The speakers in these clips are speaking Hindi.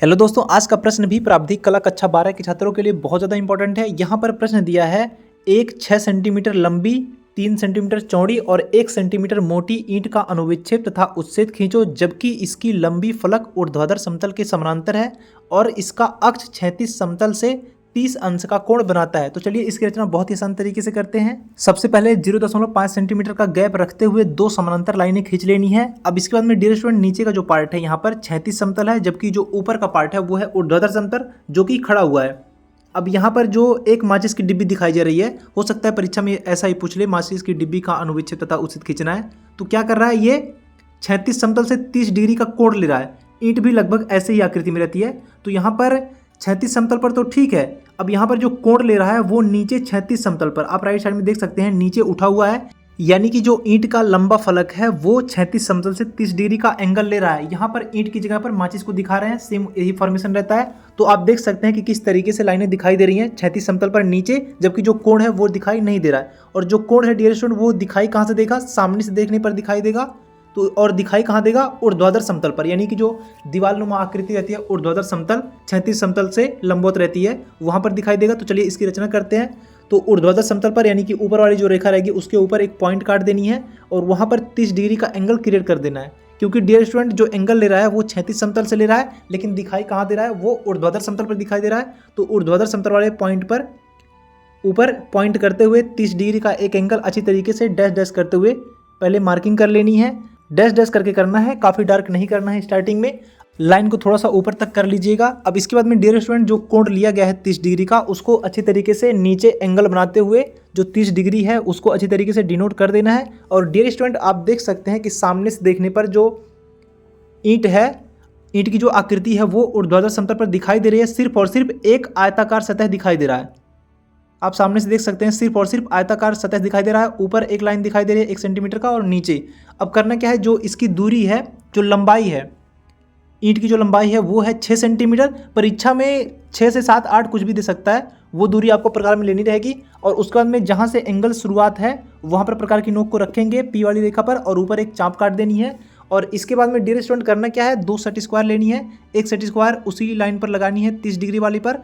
हेलो दोस्तों, आज का प्रश्न भी प्रारंभिक कला कक्षा 12 के छात्रों के लिए बहुत ज़्यादा इंपॉर्टेंट है। यहाँ पर प्रश्न दिया है, एक 6 सेंटीमीटर लंबी, 3 सेंटीमीटर चौड़ी और 1 सेंटीमीटर मोटी ईंट का अनुविच्छेद तथा उच्छेद खींचो, जबकि इसकी लंबी फलक ऊर्ध्वाधर समतल के समानांतर है और इसका अक्ष क्षैतिज समतल से 30 अंश का कोण बनाता है। तो चलिए इसकी रचना बहुत ही आसान तरीके से करते हैं। सबसे पहले 0.5 सेंटीमीटर का गैप रखते हुए दो समानांतर लाइनें खींच लेनी है। अब इसके बाद में डियर स्टूडेंट, नीचे का जो पार्ट है यहाँ पर क्षैतिज समतल है, जबकि जो ऊपर का पार्ट है वो है ऊर्ध्वाधर समतल जो कि खड़ा हुआ है। अब यहाँ पर जो एक माचिस की डिब्बी दिखाई जा रही है, हो सकता है परीक्षा में ऐसा ही पूछ ले, माचिस की डिब्बी का अनुविच्छेद तथा उच्छेद खींचना है। तो क्या कर रहा है, ये क्षैतिज समतल से 30 डिग्री का कोण ले रहा है। ईंट भी लगभग ऐसे ही आकृति में रहती है, तो यहाँ पर क्षैतिज समतल पर तो ठीक है। अब यहाँ पर जो कोण ले रहा है वो नीचे क्षैतिज समतल पर, आप राइट साइड में देख सकते हैं, नीचे उठा हुआ है। यानी कि जो ईंट का लंबा फलक है वो क्षैतिज समतल से 30 डिग्री का एंगल ले रहा है। यहाँ पर ईंट की जगह पर माचिस को दिखा रहे हैं, सेम यही फॉर्मेशन रहता है। तो आप देख सकते हैं कि किस तरीके से लाइनें दिखाई दे रही हैं क्षैतिज समतल पर नीचे, जबकि जो कोण है वो दिखाई नहीं दे रहा है। और जो कोण है डियर स्टूडेंट, वो दिखाई कहाँ से देगा, सामने से देखने पर दिखाई देगा। तो और दिखाई कहाँ देगा, ऊर्ध्वाधर समतल पर, यानी कि जो दीवारनुमा आकृति रहती है ऊर्ध्वाधर समतल क्षैतिज समतल से लंबवत रहती है, वहां पर दिखाई देगा। तो चलिए इसकी रचना करते हैं। तो ऊर्ध्वाधर समतल पर, यानी कि ऊपर वाली जो रेखा रहेगी उसके ऊपर एक पॉइंट काट देनी है और वहां पर 30 डिग्री का एंगल क्रिएट कर देना है। क्योंकि डियर स्टूडेंट, जो एंगल ले रहा है वो क्षैतिज समतल से ले रहा है, लेकिन दिखाई कहाँ दे रहा है, वो ऊर्ध्वाधर समतल पर दिखाई दे रहा है। तो ऊर्ध्वाधर समतल वाले पॉइंट पर ऊपर पॉइंट करते हुए 30 डिग्री का एक एंगल अच्छी तरीके से डैश डैश करते हुए पहले मार्किंग कर लेनी है। डैश डैश करके करना है, काफ़ी डार्क नहीं करना है। स्टार्टिंग में लाइन को थोड़ा सा ऊपर तक कर लीजिएगा। अब इसके बाद में डियर स्टूडेंट, जो कोण लिया गया है 30 डिग्री का, उसको अच्छी तरीके से नीचे एंगल बनाते हुए जो 30 डिग्री है उसको अच्छी तरीके से डिनोट कर देना है। और डियर स्टूडेंट, आप देख सकते हैं कि सामने से देखने पर जो ईंट है, ईंट की जो आकृति है वो ऊर्ध्वाधर समतल पर दिखाई दे रही है। सिर्फ और सिर्फ एक आयताकार सतह दिखाई दे रहा है। आप सामने से देख सकते हैं, सिर्फ और सिर्फ आयताकार सतह दिखाई दे रहा है। ऊपर एक लाइन दिखाई दे रही है 1 सेंटीमीटर का, और नीचे अब करना क्या है, जो इसकी दूरी है, जो लंबाई है, ईंट की जो लंबाई है वो है 6 सेंटीमीटर। परीक्षा में 6 से 7, 8 कुछ भी दे सकता है, वो दूरी आपको प्रकार में लेनी रहेगी। और उसके बाद में जहाँ से एंगल शुरुआत है वहाँ पर प्रकार की नोक को रखेंगे पी वाली रेखा पर, और ऊपर एक चाप काट देनी है। और इसके बाद में डियर स्टूडेंट करना क्या है, 2 सेट स्क्वायर लेनी है। एक सेट स्क्वायर उसी लाइन पर लगानी है 30 डिग्री वाली पर,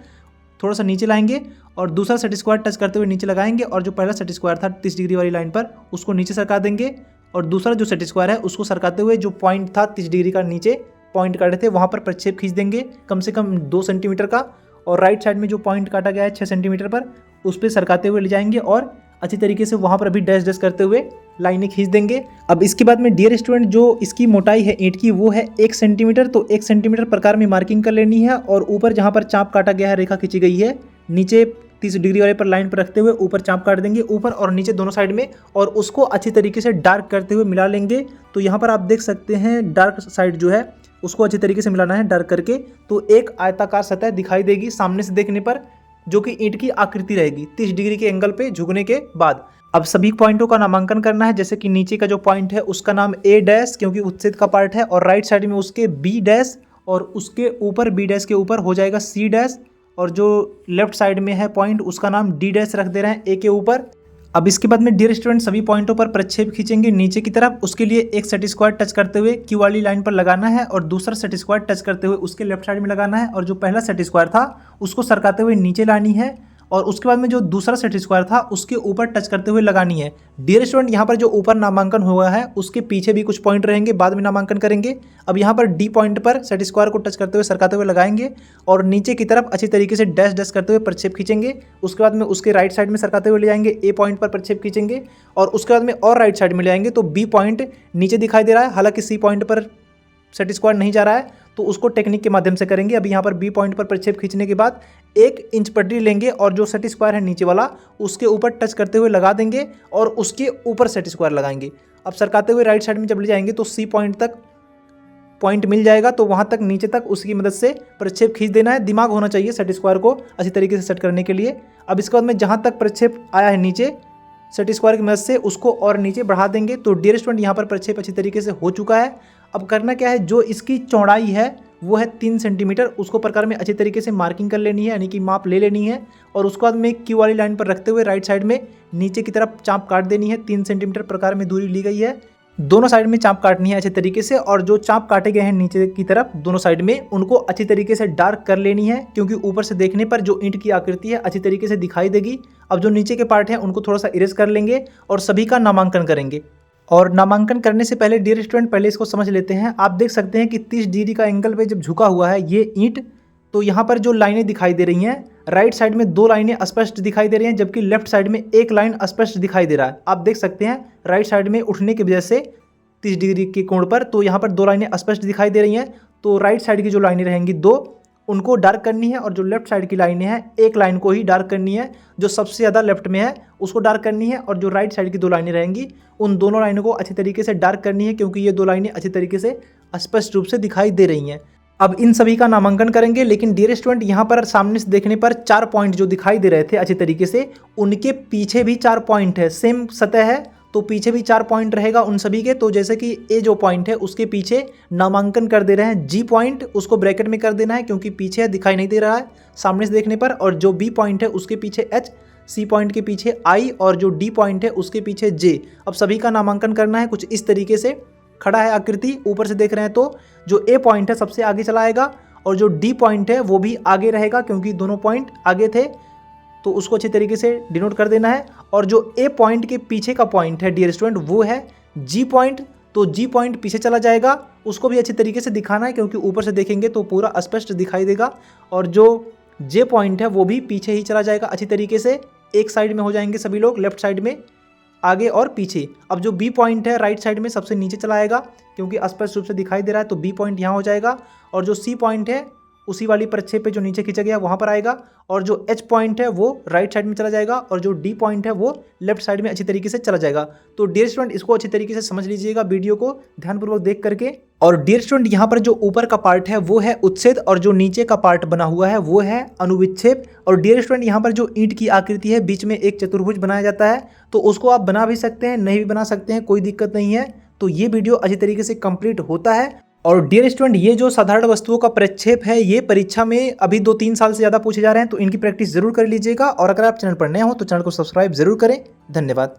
थोड़ा सा नीचे लाएंगे और दूसरा सेट स्क्वायर टच करते हुए नीचे लगाएंगे। और जो पहला सेट स्क्वायर था 30 डिग्री वाली लाइन पर, उसको नीचे सरका देंगे। और दूसरा जो सेट स्क्वायर है उसको सरकाते हुए जो पॉइंट था 30 डिग्री का नीचे पॉइंट काटे थे वहाँ पर प्रक्षेप खींच देंगे कम से कम 2 सेंटीमीटर का। और राइट साइड में जो पॉइंट काटा गया है 6 सेंटीमीटर पर, उस पर सरकाते हुए ले जाएंगे और अच्छी तरीके से वहाँ पर भी डैश डैश करते हुए लाइनें खींच देंगे। अब इसके बाद में डियर स्टूडेंट, जो इसकी मोटाई है ईंट की वो है 1 सेंटीमीटर। तो 1 सेंटीमीटर प्रकार में मार्किंग कर लेनी है। और ऊपर जहाँ पर चाप काटा गया है, रेखा खींची गई है, नीचे 30 डिग्री वाले पर लाइन पर रखते हुए ऊपर चाप काट देंगे, ऊपर और नीचे दोनों साइड में, और उसको अच्छी तरीके से डार्क करते हुए मिला लेंगे। तो यहाँ पर आप देख सकते हैं डार्क साइड जो है उसको अच्छी तरीके से मिलाना है डार्क करके। तो एक आयताकार सतह दिखाई देगी सामने से देखने पर, जो कि ईंट की आकृति रहेगी 30 डिग्री के एंगल पे झुकने के बाद। अब सभी पॉइंटों का नामांकन करना है। जैसे कि नीचे का जो पॉइंट है उसका नाम ए डैश, क्योंकि उच्छेद का पार्ट है, और राइट साइड में उसके बी डैश, और उसके ऊपर बी डैश के ऊपर हो जाएगा सी डैश, और जो लेफ्ट साइड में है पॉइंट उसका नाम डी डैश रख दे रहे हैं ए के ऊपर। अब इसके बाद में डियर स्टूडेंट, सभी पॉइंटों पर प्रक्षेप खींचेंगे नीचे की तरफ। उसके लिए एक सेट स्क्वायर टच करते हुए क्यू वाली लाइन पर लगाना है, और दूसरा सेट स्क्वायर टच करते हुए उसके लेफ्ट साइड में लगाना है। और जो पहला सेट स्क्वायर था उसको सरकाते हुए नीचे लानी है, और उसके बाद में जो दूसरा सेट स्क्वायर था उसके ऊपर टच करते हुए लगानी है। डियर स्टूडेंट, यहाँ पर जो ऊपर नामांकन हुआ है उसके पीछे भी कुछ पॉइंट रहेंगे, बाद में नामांकन करेंगे। अब यहाँ पर डी पॉइंट पर सेट स्क्वायर को टच करते हुए सरकाते हुए लगाएंगे, और नीचे की तरफ अच्छी तरीके से डैश डैश करते हुए प्रक्षेप खींचेंगे। उसके बाद में उसके राइट साइड में सरकाते हुए ले जाएंगे, ए पॉइंट पर प्रक्षेप खींचेंगे, और उसके बाद में और राइट साइड में ले आएंगे तो बी पॉइंट नीचे दिखाई दे रहा है, हालांकि सी पॉइंट पर सेट स्क्वायर नहीं जा रहा है, तो उसको टेक्निक के माध्यम से करेंगे। अब यहाँ पर बी पॉइंट पर प्रक्षेप खींचने के बाद 1 इंच पट्टी लेंगे, और जो सेट स्क्वायर है नीचे वाला उसके ऊपर टच करते हुए लगा देंगे, और उसके ऊपर सेट स्क्वायर लगाएंगे। अब सरकाते हुए राइट साइड में जब ले जाएंगे तो सी पॉइंट तक पॉइंट मिल जाएगा, तो वहाँ तक नीचे तक उसकी मदद से प्रक्षेप खींच देना है। दिमाग होना चाहिए सेट स्क्वायर को अच्छी तरीके से सेट करने के लिए। अब इसके बाद में जहाँ तक प्रक्षेप आया है नीचे सेट स्क्वायर की मदद से, उसको और नीचे बढ़ा देंगे। तो डियर स्टूडेंट, यहाँ पर प्रक्षेप अच्छी तरीके से हो चुका है। अब करना क्या है, जो इसकी चौड़ाई है वो है 3 सेंटीमीटर, उसको प्रकार में अच्छी तरीके से मार्किंग कर लेनी है, यानी कि माप ले लेनी है। और उसके बाद में क्यू वाली लाइन पर रखते हुए राइट साइड में नीचे की तरफ चाप काट देनी है। 3 सेंटीमीटर प्रकार में दूरी ली गई है। दोनों साइड में चाप काटनी है अच्छे तरीके से, और जो चाप काटे गए हैं नीचे की तरफ दोनों साइड में उनको अच्छी तरीके से डार्क कर लेनी है, क्योंकि ऊपर से देखने पर जो ईंट की आकृति है अच्छी तरीके से दिखाई देगी। अब जो नीचे के पार्ट हैं उनको थोड़ा सा इरेज कर लेंगे और सभी का नामांकन करेंगे। और नामांकन करने से पहले डियर स्टूडेंट पहले इसको समझ लेते हैं। आप देख सकते हैं कि 30 डिग्री का एंगल पे जब झुका हुआ है ये ईंट, तो यहाँ पर जो लाइनें दिखाई दे रही हैं, राइट साइड में 2 लाइनें स्पष्ट दिखाई दे रही हैं, जबकि लेफ्ट साइड में 1 लाइन स्पष्ट दिखाई दे रहा है। आप देख सकते हैं राइट साइड में उठने की वजह से 30 डिग्री के कोण पर, तो यहाँ पर 2 लाइनें स्पष्ट दिखाई दे रही हैं। तो राइट साइड की जो लाइनें रहेंगी 2 उनको डार्क करनी है, और जो लेफ्ट साइड की लाइनें हैं 1 लाइन को ही डार्क करनी है, जो सबसे ज़्यादा लेफ्ट में है उसको डार्क करनी है, और जो राइट साइड की 2 लाइनें रहेंगी उन दोनों लाइनों को अच्छी तरीके से डार्क करनी है, क्योंकि ये 2 लाइनें अच्छी तरीके से स्पष्ट रूप से दिखाई दे रही हैं। अब इन सभी का नामांकन करेंगे, लेकिन डियर स्टूडेंट यहाँ पर सामने से देखने पर 4 पॉइंट जो दिखाई दे रहे थे अच्छी तरीके से, उनके पीछे भी 4 पॉइंट है। सेम सतह है तो पीछे भी 4 पॉइंट रहेगा उन सभी के। तो जैसे कि ए जो पॉइंट है उसके पीछे नामांकन कर दे रहे हैं जी पॉइंट, उसको ब्रैकेट में कर देना है क्योंकि पीछे दिखाई नहीं दे रहा है सामने से देखने पर। और जो बी पॉइंट है उसके पीछे एच, सी पॉइंट के पीछे आई, और जो डी पॉइंट है उसके पीछे जे। अब सभी का नामांकन करना है। कुछ इस तरीके से खड़ा है आकृति, ऊपर से देख रहे हैं तो जो ए पॉइंट है सबसे आगे चला आएगा, और जो डी पॉइंट है वो भी आगे रहेगा क्योंकि दोनों पॉइंट आगे थे, तो उसको अच्छी तरीके से डिनोट कर देना है। और जो ए पॉइंट के पीछे का पॉइंट है डियर स्टूडेंट वो है जी पॉइंट, तो जी पॉइंट पीछे चला जाएगा, उसको भी अच्छी तरीके से दिखाना है क्योंकि ऊपर से देखेंगे तो पूरा स्पष्ट दिखाई देगा। और जो जे पॉइंट है वो भी पीछे ही चला जाएगा अच्छी तरीके से, एक साइड में हो जाएंगे सभी लोग, लेफ्ट साइड में आगे और पीछे। अब जो बी पॉइंट है राइट साइड में सबसे नीचे चला आएगा क्योंकि स्पष्ट रूप से दिखाई दे रहा है, तो बी पॉइंट यहाँ हो जाएगा। और जो सी पॉइंट है उसी वाली परिच्छेद पे जो नीचे खींचा गया वहाँ पर आएगा, और जो एच पॉइंट है वो राइट साइड में चला जाएगा, और जो डी पॉइंट है वो लेफ्ट साइड में अच्छी तरीके से चला जाएगा। तो डियर स्टूडेंट इसको अच्छी तरीके से समझ लीजिएगा वीडियो को ध्यानपूर्वक देख करके। और डियर स्टूडेंट यहाँ पर जो ऊपर का पार्ट है वो है उच्छेद, और जो नीचे का पार्ट बना हुआ है वो है अनुविच्छेद। और डियर स्टूडेंट यहाँ पर जो ईंट की आकृति है बीच में एक चतुर्भुज बनाया जाता है, तो उसको आप बना भी सकते हैं, नहीं भी बना सकते हैं, कोई दिक्कत नहीं है। तो ये वीडियो अच्छी तरीके से कंप्लीट होता है। और डियर स्टूडेंट ये जो साधारण वस्तुओं का प्रक्षेप है ये परीक्षा में अभी 2-3 साल से ज़्यादा पूछे जा रहे हैं, तो इनकी प्रैक्टिस जरूर कर लीजिएगा। और अगर आप चैनल पर नए हो तो चैनल को सब्सक्राइब जरूर करें। धन्यवाद।